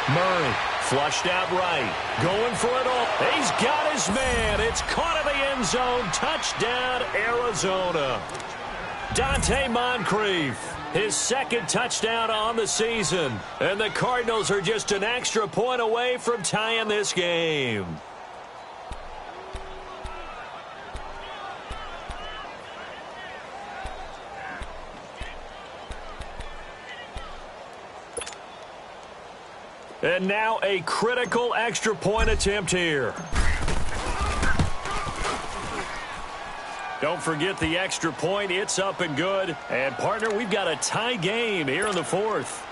Murray flushed out right. Going for it all. He's got his man. It's caught in the end zone. Touchdown, Arizona. Dante Moncrief, his second touchdown on the season. And the Cardinals are just an extra point away from tying this game. And now a critical extra point attempt here. Don't forget the extra point. It's up and good. And, partner, we've got a tie game here in the fourth.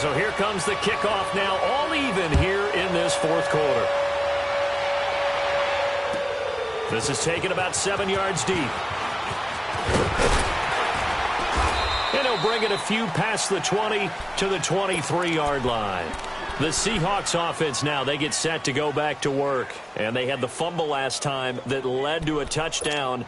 So here comes the kickoff now, all even here in this fourth quarter. This is taken about 7 yards deep. And he'll bring it a few past the 20 to the 23-yard line. The Seahawks offense now, they get set to go back to work. And they had the fumble last time that led to a touchdown.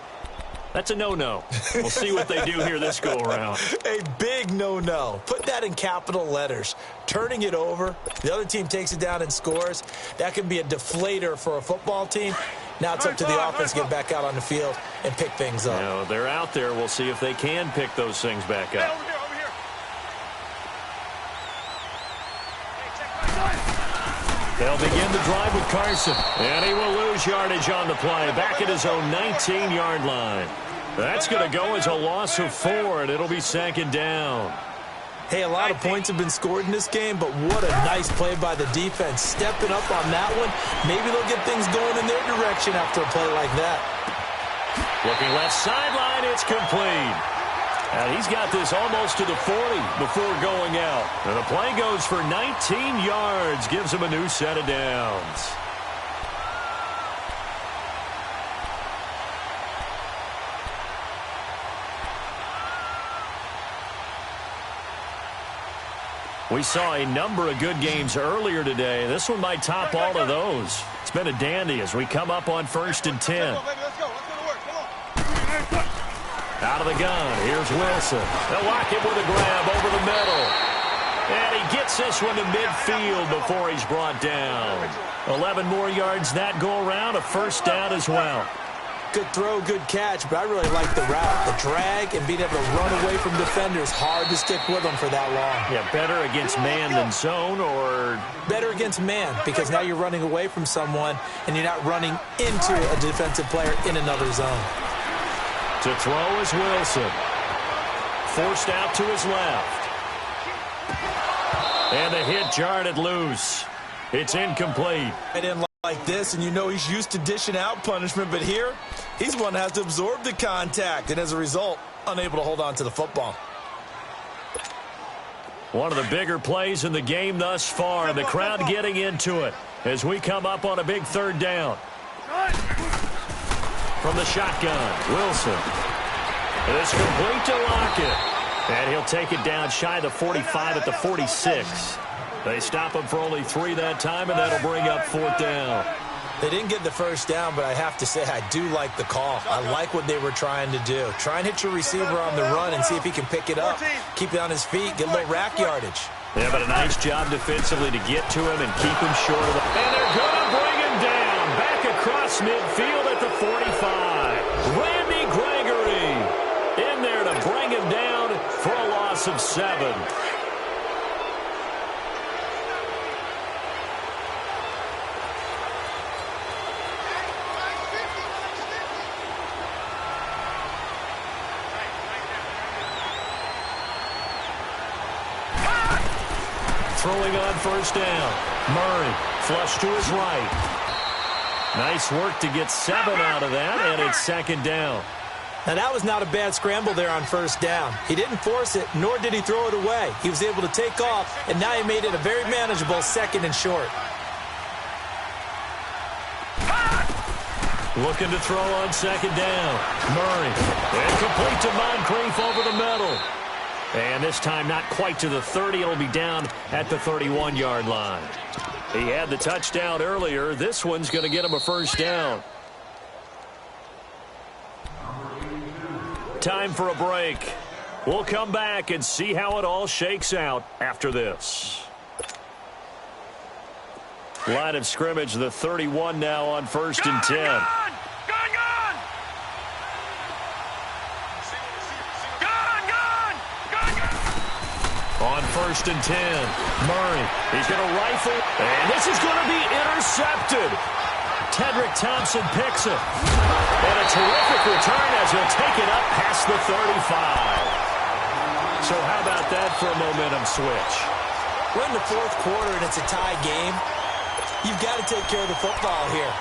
That's a no-no. We'll see what they do here this go-around. A big no-no. Put that in capital letters. Turning it over, the other team takes it down and scores. That can be a deflator for a football team. Now it's up to the offense to get back out on the field and pick things up. You know, they're out there. We'll see if they can pick those things back up. Hey, over here. They'll begin the drive with Carson. And he will lose yardage on the play. Back at his own 19-yard line. That's going to go as a loss of 4, and it'll be second down. Hey, a lot of points have been scored in this game, but what a nice play by the defense. Stepping up on that one. Maybe they'll get things going in their direction after a play like that. Looking left sideline, it's complete. And he's got this almost to the 40 before going out. And the play goes for 19 yards, gives him a new set of downs. We saw a number of good games earlier today. This one might top all of those. It's been a dandy as we come up on 1st and 10. Let's go to work. Come on. Out of the gun, here's Wilson. They'll lock him with a grab over the middle. And he gets this one to midfield before he's brought down. 11 more yards that go around, a first down as well. Good throw, good catch, but I really like the route. The drag and being able to run away from defenders. Hard to stick with them for that long. Yeah, better against man than zone, or? Better against man, because now you're running away from someone and you're not running into a defensive player in another zone. To throw is Wilson. Forced out to his left. And the hit jarred it loose. It's incomplete. I didn't like this, and you know he's used to dishing out punishment, but here, he's one that has to absorb the contact, and as a result, unable to hold on to the football. One of the bigger plays in the game thus far, and the crowd getting into it as we come up on a big third down. From the shotgun, Wilson. It's complete to Lockett, and he'll take it down shy of the 45 at the 46. They stop him for only 3 that time, and that'll bring up 4th down. They didn't get the first down, but I have to say I do like the call. I like what they were trying to do. Try and hit your receiver on the run and see if he can pick it up. Keep it on his feet, get a little rack yardage. Yeah, but a nice job defensively to get to him and keep him short of the... And they're going to bring him down. Back across midfield at the 45. Randy Gregory in there to bring him down for a loss of 7. Throwing on first down. Murray, flush to his right. Nice work to get 7 out of that, and it's 2nd down. Now, that was not a bad scramble there on first down. He didn't force it, nor did he throw it away. He was able to take off, and now he made it a very manageable 2nd and short. Looking to throw on 2nd down. Murray, and complete to Moncrief over the middle. And this time not quite to the 30. It'll be down at the 31-yard line. He had the touchdown earlier. This one's going to get him a first down. Time for a break. We'll come back and see how it all shakes out after this. Line of scrimmage, the 31 now on 1st and 10. On 1st and 10, Murray, he's going to rifle, and this is going to be intercepted. Tedrick Thompson picks it. And a terrific return as he'll take it up past the 35. So how about that for a momentum switch? We're in the 4th quarter, and it's a tie game. You've got to take care of the football here.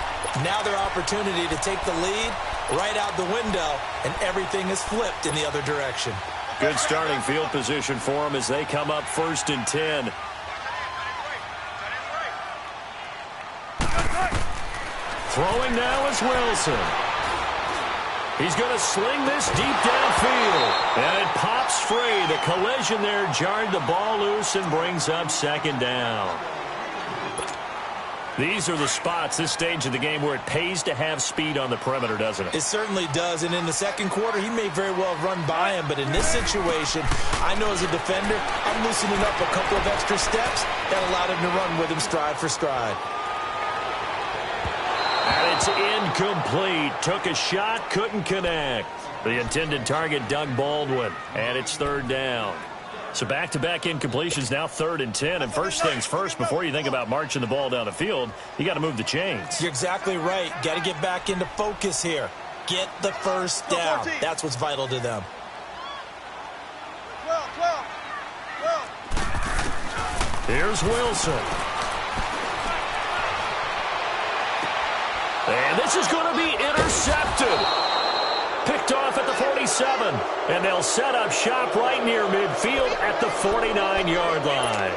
Now their opportunity to take the lead right out the window, and everything is flipped in the other direction. Good starting field position for them as they come up 1st and 10. Throwing now is Wilson. He's going to sling this deep downfield. And it pops free. The collision there jarred the ball loose and brings up 2nd down. These are the spots, this stage of the game, where it pays to have speed on the perimeter, doesn't it? It certainly does, and in the 2nd quarter, he may very well run by him, but in this situation, I know as a defender, I'm loosening up a couple of extra steps that allowed him to run with him stride for stride. And it's incomplete. Took a shot, couldn't connect. The intended target, Doug Baldwin, and it's 3rd down. So back-to-back incompletions, now 3rd and 10. And first things first, before you think about marching the ball down the field, you got to move the chains. You're exactly right. Got to get back into focus here. Get the first down. That's what's vital to them. 12. Here's Wilson. And this is going to be intercepted. Picked off at the 47, and they'll set up shop right near midfield at the 49-yard line.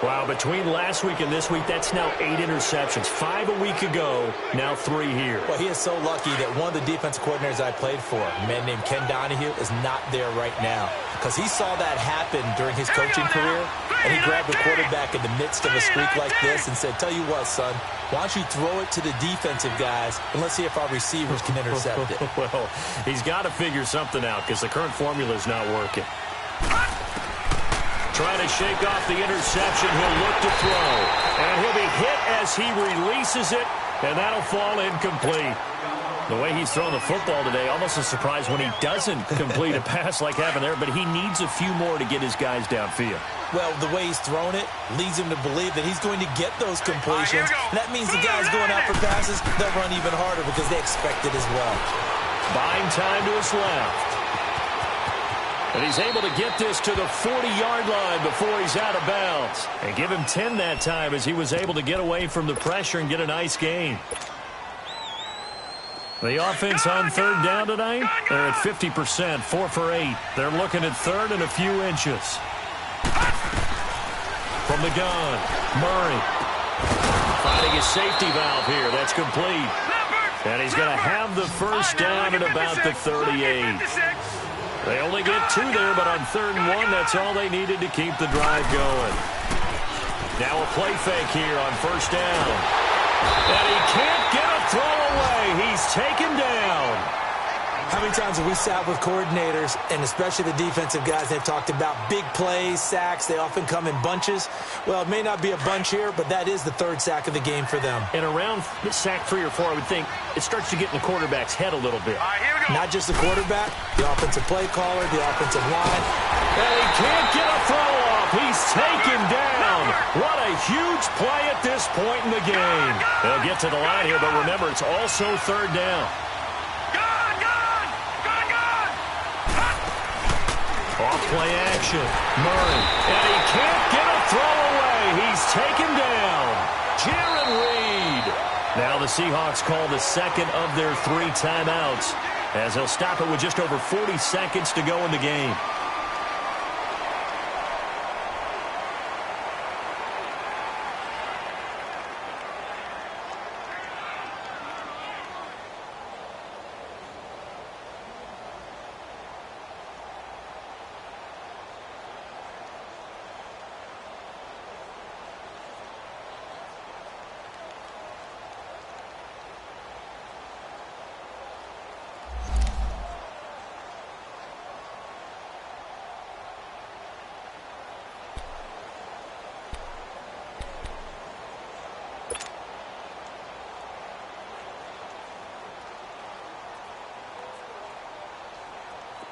Wow, between last week and this week, that's now 8 interceptions. 5 a week ago, now 3 here. Well, he is so lucky that one of the defense coordinators I played for, a man named Ken Donahue, is not there right now. Because he saw that happen during his coaching career, and he grabbed the quarterback in the midst of a streak like this and said, tell you what, son, why don't you throw it to the defensive guys, and let's see if our receivers can intercept it. Well, he's got to figure something out because the current formula is not working. Trying to shake off the interception. He'll look to throw. And he'll be hit as he releases it, and that'll fall incomplete. The way he's thrown the football today, almost a surprise when he doesn't complete a pass like happened there, but he needs a few more to get his guys downfield. Well, the way he's thrown it leads him to believe that he's going to get those completions. And that means the guys going out for passes, they'll run even harder because they expect it as well. Buying time to his left. And he's able to get this to the 40-yard line before he's out of bounds. And give him 10 that time as he was able to get away from the pressure and get a nice gain. The offense on third down tonight, they're at 50%, 4 for 8. They're looking at third and a few inches. From the gun, Murray. Finding his safety valve here. That's complete. And he's going to have the first down at about the 38. They only get 2 there, but on 3rd and 1, that's all they needed to keep the drive going. Now a play fake here on 1st down. And he can't get a throw away. He's taken down. How many times have we sat with coordinators, and especially the defensive guys, they've talked about big plays, sacks. They often come in bunches. Well, it may not be a bunch here, but that is the 3rd sack of the game for them. And around sack 3 or 4, I would think it starts to get in the quarterback's head a little bit. All right, here we go. Not just the quarterback, the offensive play caller, the offensive line. And he can't get a throw off. He's taken down. What a huge play at this point in the game. They'll get to the line here, but remember, it's also 3rd down. Off play action. Murray. And he can't get a throw away. He's taken down. Jaron Reed. Now the Seahawks call the 2nd of their 3 timeouts as they'll stop it with just over 40 seconds to go in the game.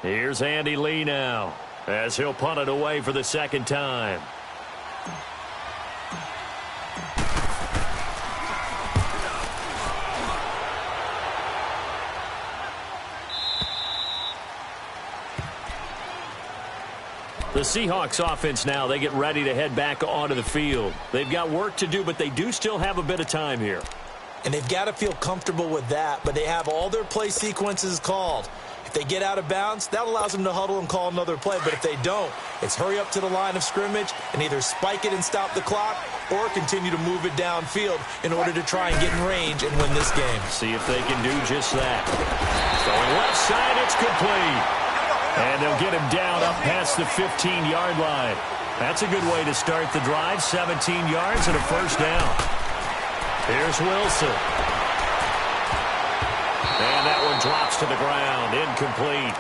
Here's Andy Lee now as he'll punt it away for the 2nd time. The Seahawks offense now, they get ready to head back onto the field. They've got work to do, but they do still have a bit of time here. And they've got to feel comfortable with that, but they have all their play sequences called. If they get out of bounds, that allows them to huddle and call another play. But if they don't, it's hurry up to the line of scrimmage and either spike it and stop the clock or continue to move it downfield in order to try and get in range and win this game. See if they can do just that. Going left side, it's complete. And they'll get him down up past the 15-yard line. That's a good way to start the drive. 17 yards and a first down. Here's Wilson. And that one drops to the ground. Incomplete.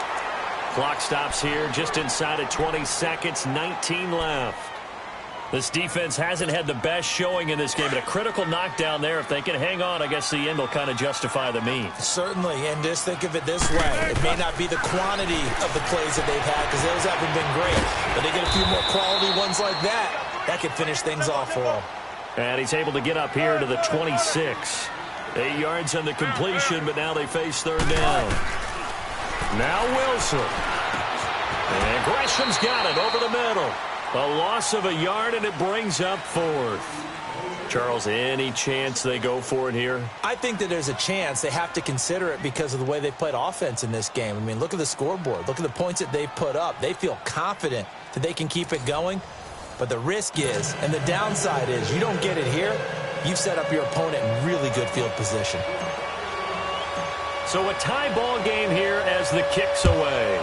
Clock stops here just inside of 20 seconds. 19 left. This defense hasn't had the best showing in this game, but a critical knockdown there. If they can hang on, I guess the end will kind of justify the means. Certainly, and just think of it this way. It may not be the quantity of the plays that they've had because those haven't been great, but they get a few more quality ones like that. That could finish things off for them. And he's able to get up here to the 26. 8 yards on the completion, but now they face 3rd down. Now Wilson. And Gresham's got it over the middle. A loss of a yard, and it brings up 4th. Charles, any chance they go for it here? I think that there's a chance. They have to consider it because of the way they played offense in this game. I mean, look at the scoreboard. Look at the points that they've put up. They feel confident that they can keep it going. But the risk is, and the downside is, you don't get it here, you've set up your opponent in really good field position. So a tie ball game here as the kick's away.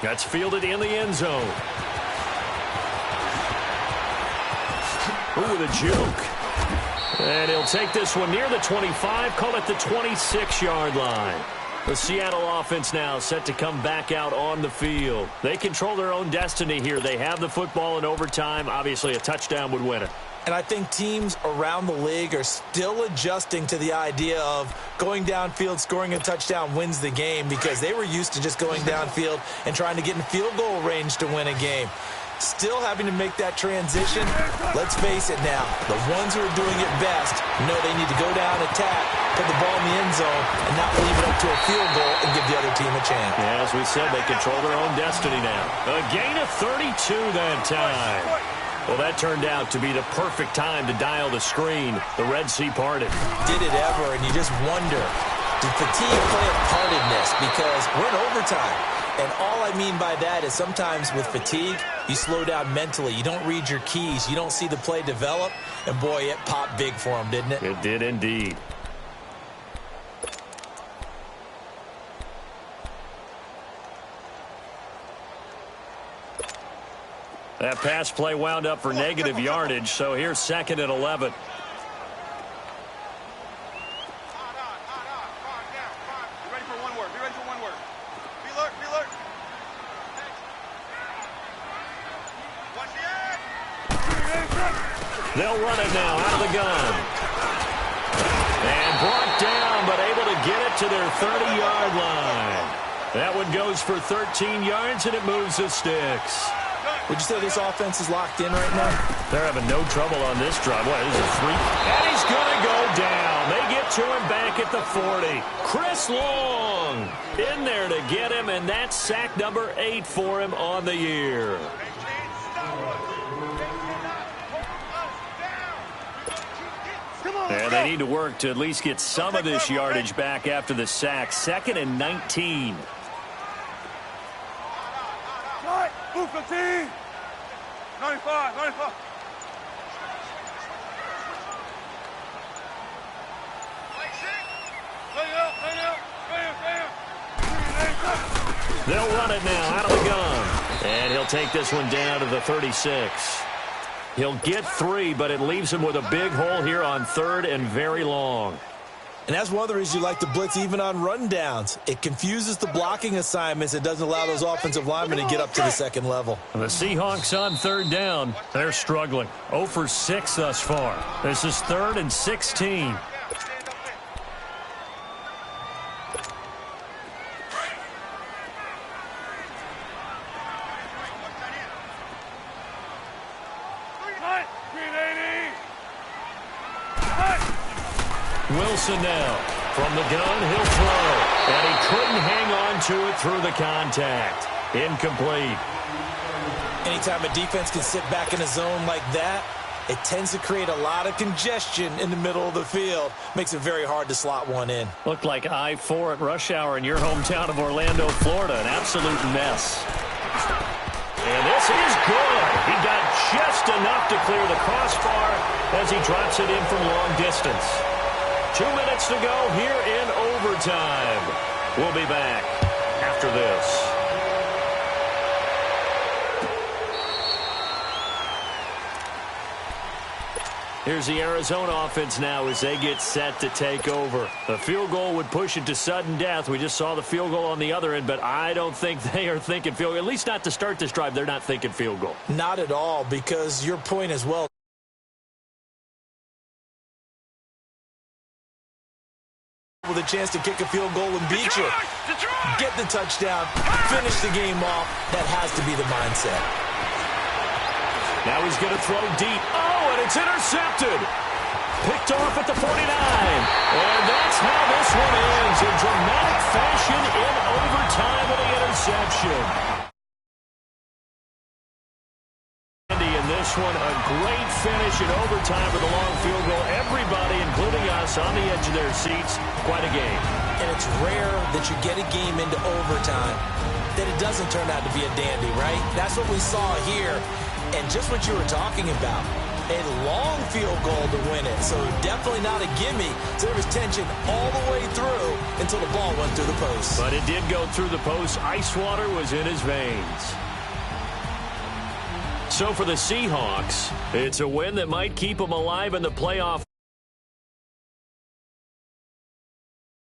That's fielded in the end zone. Ooh, with a juke. And he'll take this one near the 25, call it the 26-yard line. The Seattle offense now set to come back out on the field. They control their own destiny here. They have the football in overtime. Obviously, a touchdown would win it. And I think teams around the league are still adjusting to the idea of going downfield, scoring a touchdown wins the game because they were used to just going downfield and trying to get in field goal range to win a game. Still having to make that transition. Let's face it now, the ones who are doing it best know they need to go down, attack, put the ball in the end zone, and not leave it up to a field goal and give the other team a chance. Yeah, as we said, they control their own destiny now. A gain of 32 that time. Well, that turned out to be the perfect time to dial the screen. The Red Sea parted. Did it ever, and you just wonder, did fatigue play a part in this? Because we're in overtime. And all I mean by that is sometimes with fatigue, you slow down mentally. You don't read your keys. You don't see the play develop. And, boy, it popped big for him, didn't it? It did indeed. That pass play wound up for negative yardage, so here's 2nd and 11. They'll run it now out of the gun. And brought down, but able to get it to their 30-yard line. That one goes for 13 yards, and it moves the sticks. Would you say this offense is locked in right now? They're having no trouble on this drive. What, is it 3? And he's going to go down. They get to him back at the 40. Chris Long in there to get him, and that's sack number 8 for him on the year. And they need to work to at least get some of this yardage back after the sack. 2nd and 19. Move 15. 95, 95. They'll run it now out of the gun. And he'll take this one down to the 36. He'll get 3, but it leaves him with a big hole here on 3rd and very long. And that's one of the reasons you like to blitz even on rundowns. It confuses the blocking assignments. It doesn't allow those offensive linemen to get up to the 2nd level. The Seahawks on 3rd down. They're struggling. 0 for 6 thus far. This is 3rd and 16. Wilson now. From the gun, he'll throw. And he couldn't hang on to it through the contact. Incomplete. Anytime a defense can sit back in a zone like that, it tends to create a lot of congestion in the middle of the field. Makes it very hard to slot one in. Looked like I-4 at rush hour in your hometown of Orlando, Florida. An absolute mess. And this is good. He got just enough to clear the crossbar as he drops it in from long distance. 2 minutes to go here in overtime. We'll be back after this. Here's the Arizona offense now as they get set to take over. The field goal would push it to sudden death. We just saw the field goal on the other end, but I don't think they are thinking field goal. At least not to start this drive. They're not thinking field goal. Not at all, because your point as well. With a chance to kick a field goal and beat you. Get the touchdown, finish the game off. That has to be the mindset. Now he's going to throw deep. Oh, and it's intercepted. Picked off at the 49. And that's how this one ends in dramatic fashion in overtime with the interception. In this one, a great finish in overtime with a long field goal. Everybody, including us, on the edge of their seats. Quite a game. And it's rare that you get a game into overtime that it doesn't turn out to be a dandy, right? That's what we saw here. And just what you were talking about, a long field goal to win it. So definitely not a gimme. So there was tension all the way through until the ball went through the post. But it did go through the post. Ice water was in his veins. So for the Seahawks, it's a win that might keep them alive in the playoff.